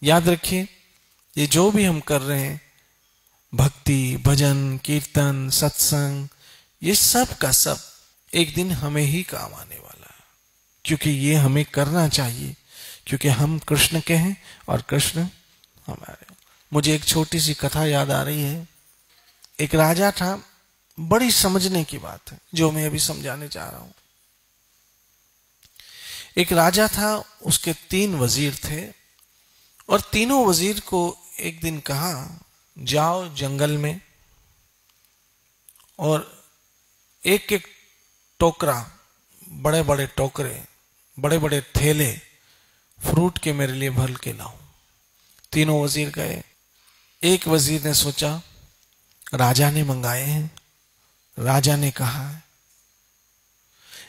याद रखिए, ये जो भी हम कर रहे हैं, भक्ति, भजन, कीर्तन, सत्संग, ये सब का सब एक दिन हमें ही काम आने वाला है, क्योंकि ये हमें करना चाहिए, क्योंकि हम कृष्ण के हैं और कृष्ण हमारे। मुझे एक छोटी सी कथा याद आ रही है। एक राजा था, बड़ी समझने की बात है जो मैं अभी समझाने चाह रहा हूं। एक राजा था, उसके 3 वजीर थे और तीनों वजीर को एक दिन कहा, जाओ जंगल में और एक एक टोकरा, बड़े बड़े टोकरे, बड़े बड़े थैले फ्रूट के मेरे लिए भर के लाओ। तीनों वजीर गए। एक वजीर ने सोचा, राजा ने मंगाए हैं, राजा ने कहा है,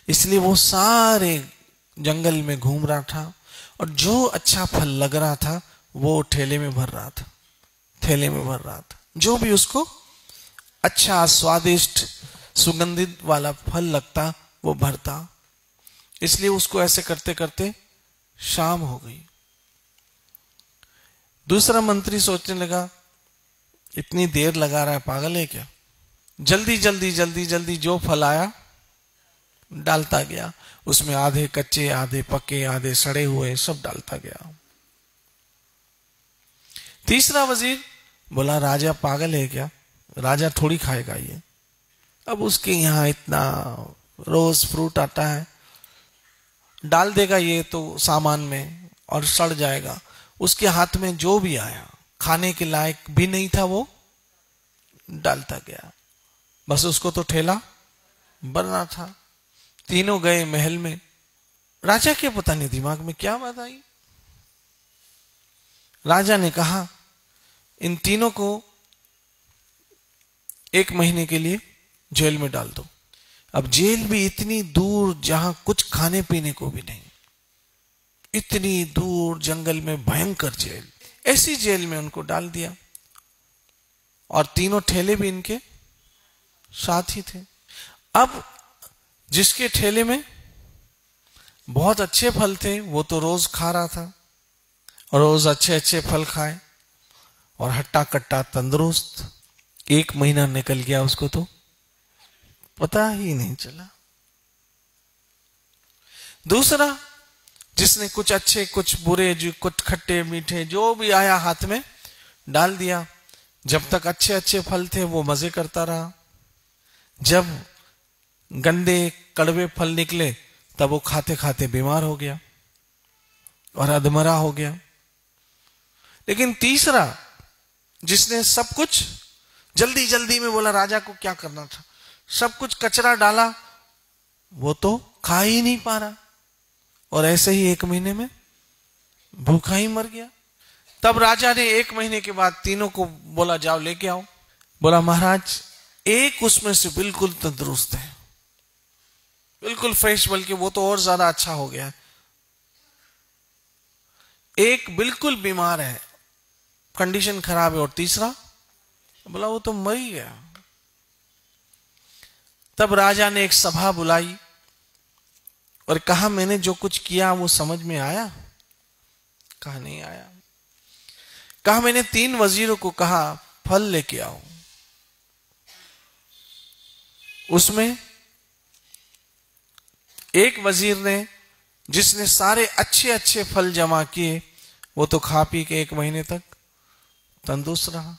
इसलिए वो सारे जंगल में घूम रहा था और जो अच्छा फल लग रहा था वो ठेले में भर रहा था, थैले में भर रहा था। जो भी उसको अच्छा, स्वादिष्ट, सुगंधित वाला फल लगता वो भरता। इसलिए उसको ऐसे करते करते शाम हो गई। दूसरा मंत्री सोचने लगा, इतनी देर लगा रहा है, पागल है क्या? जल्दी जल्दी जल्दी जल्दी जो फल आया डालता गया। उसमें आधे कच्चे, आधे पके, आधे सड़े हुए, सब डालता गया। तीसरा वजीर बोला, राजा पागल है क्या? राजा थोड़ी खाएगा ये। अब उसके यहां इतना रोज फ्रूट आता है, डाल देगा ये तो सामान में और सड़ जाएगा। उसके हाथ में जो भी आया, खाने के लायक भी नहीं था, वो डालता गया। बस उसको तो ठेला भरना था। तीनों गए महल में। राजा के पता नहीं दिमाग में क्या बात आई। राजा ने कहा, इन तीनों को 1 महीने के लिए जेल में डाल दो। अब जेल भी इतनी दूर, जहां कुछ खाने पीने को भी नहीं, इतनी दूर जंगल में भयंकर जेल। ऐसी जेल में उनको डाल दिया और तीनों ठेले भी इनके साथ ही थे। अब जिसके ठेले में बहुत अच्छे फल थे वो तो रोज खा रहा था, और रोज अच्छे अच्छे फल खाए और हट्टा कट्टा तंदुरुस्त। 1 महीना निकल गया, उसको तो पता ही नहीं चला। दूसरा, जिसने कुछ अच्छे, कुछ बुरे, जो कुछ खट्टे मीठे, जो भी आया हाथ में डाल दिया। जब तक अच्छे अच्छे फल थे वो मजे करता रहा। जब गंदे कड़वे फल निकले तब वो खाते खाते बीमार हो गया और अधमरा हो गया। लेकिन तीसरा, जिसने सब कुछ जल्दी जल्दी में, बोला राजा को क्या करना था, सब कुछ कचरा डाला, वो तो खा ही नहीं पा रहा और ऐसे ही 1 महीने में भूखा ही मर गया। तब राजा ने 1 महीने के बाद तीनों को बोला, जाओ लेके आओ। बोला, महाराज, एक उसमें से बिल्कुल तंदुरुस्त है, बिल्कुल फ्रेश, बल्कि वो तो और ज्यादा अच्छा हो गया। एक बिल्कुल बीमार है, कंडीशन खराब है, और तीसरा, बोला वो तो मर ही गया। तब राजा ने एक सभा बुलाई और कहा, मैंने जो कुछ किया वो समझ में आया? कहा नहीं आया। कहा, मैंने 3 वजीरों को कहा फल लेके आओ, उसमें एक वजीर ने, जिसने सारे अच्छे अच्छे फल जमा किए, वो तो खा पी के 1 महीने तक तंदुरुस्त रहा।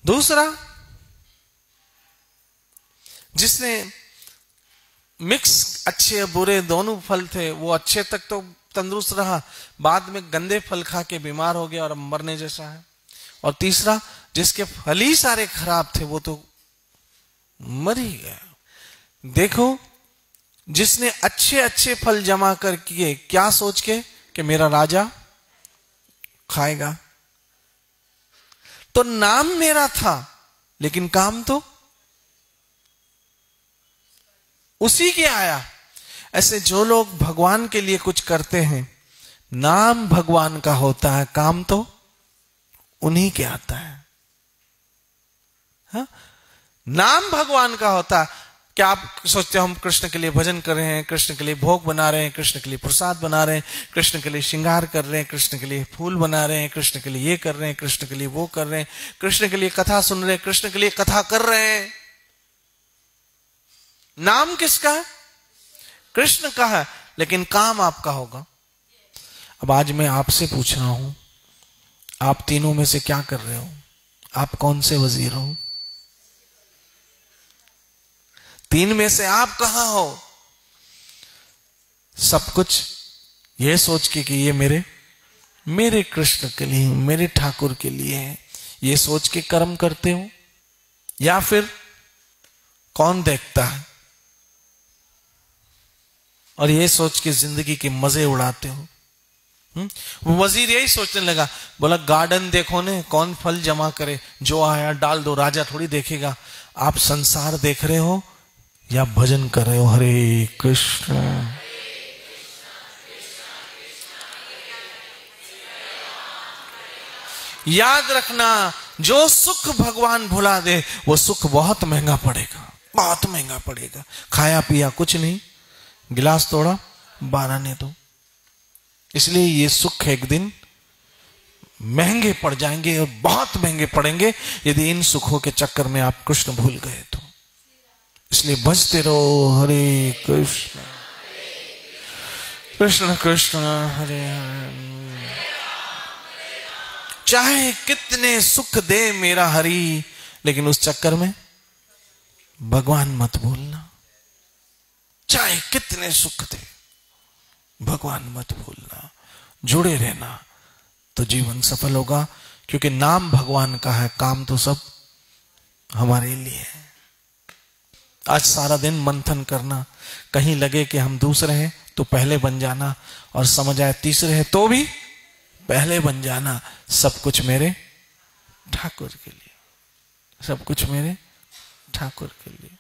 दूसरा, जिसने मिक्स अच्छे बुरे दोनों फल थे, वो अच्छे तक तो तंदुरुस्त रहा, बाद में गंदे फल खा के बीमार हो गया और मरने जैसा है। और तीसरा, जिसके फल ही सारे खराब थे, वो तो मर ही गया। देखो, जिसने अच्छे अच्छे फल जमा कर किए, क्या सोच के कि मेरा राजा खाएगा, तो नाम मेरा था लेकिन काम तो उसी के आया। ऐसे जो लोग भगवान के लिए कुछ करते हैं, नाम भगवान का होता है, काम तो उन्हीं के आता है। हा? नाम भगवान का होता है, क्या आप सोचते हो हम कृष्ण के लिए भजन कर रहे हैं, कृष्ण के लिए भोग बना रहे हैं, कृष्ण के लिए प्रसाद बना रहे हैं, कृष्ण के लिए श्रृंगार कर रहे हैं, कृष्ण के लिए फूल बना रहे हैं, कृष्ण के लिए ये कर रहे हैं, कृष्ण के लिए वो कर रहे हैं, कृष्ण के लिए कथा सुन रहे हैं, कृष्ण के लिए कथा कर रहे हैं। नाम किसका है? कृष्ण का है, लेकिन काम आपका होगा। अब आज मैं आपसे पूछ रहा हूं, आप तीनों में से क्या कर रहे हो? आप कौन से वजीर हो? तीन में से आप कहां हो? सब कुछ ये सोच के कि ये मेरे कृष्ण के लिए, मेरे ठाकुर के लिए है, ये सोच के कर्म करते हो, या फिर कौन देखता है और ये सोच के जिंदगी के मजे उड़ाते हो? वो वजीर यही सोचने लगा, बोला गार्डन देखो ने, कौन फल जमा करे, जो आया डाल दो, राजा थोड़ी देखेगा। आप संसार देख रहे हो या भजन कर रहे हो? हरे कृष्ण। याद रखना, जो सुख भगवान भुला दे वो सुख बहुत महंगा पड़ेगा, बहुत महंगा पड़ेगा। खाया पिया कुछ नहीं, गिलास तोड़ा 12 ने दो। इसलिए ये सुख एक दिन महंगे पड़ जाएंगे और बहुत महंगे पड़ेंगे यदि इन सुखों के चक्कर में आप कृष्ण भूल गए तो। इसलिए भजते रहो हरे कृष्ण कृष्ण कृष्ण हरे हरे। चाहे कितने सुख दे मेरा हरि, लेकिन उस चक्कर में भगवान मत भूलना। चाहे कितने सुख दे, भगवान मत भूलना, जुड़े रहना, तो जीवन सफल होगा। क्योंकि नाम भगवान का है, काम तो सब हमारे लिए है। आज सारा दिन मंथन करना, कहीं लगे कि हम दूसरे हैं तो पहले बन जाना, और समझ आए तीसरे हैं तो भी पहले बन जाना। सब कुछ मेरे ठाकुर के लिए, सब कुछ मेरे ठाकुर के लिए।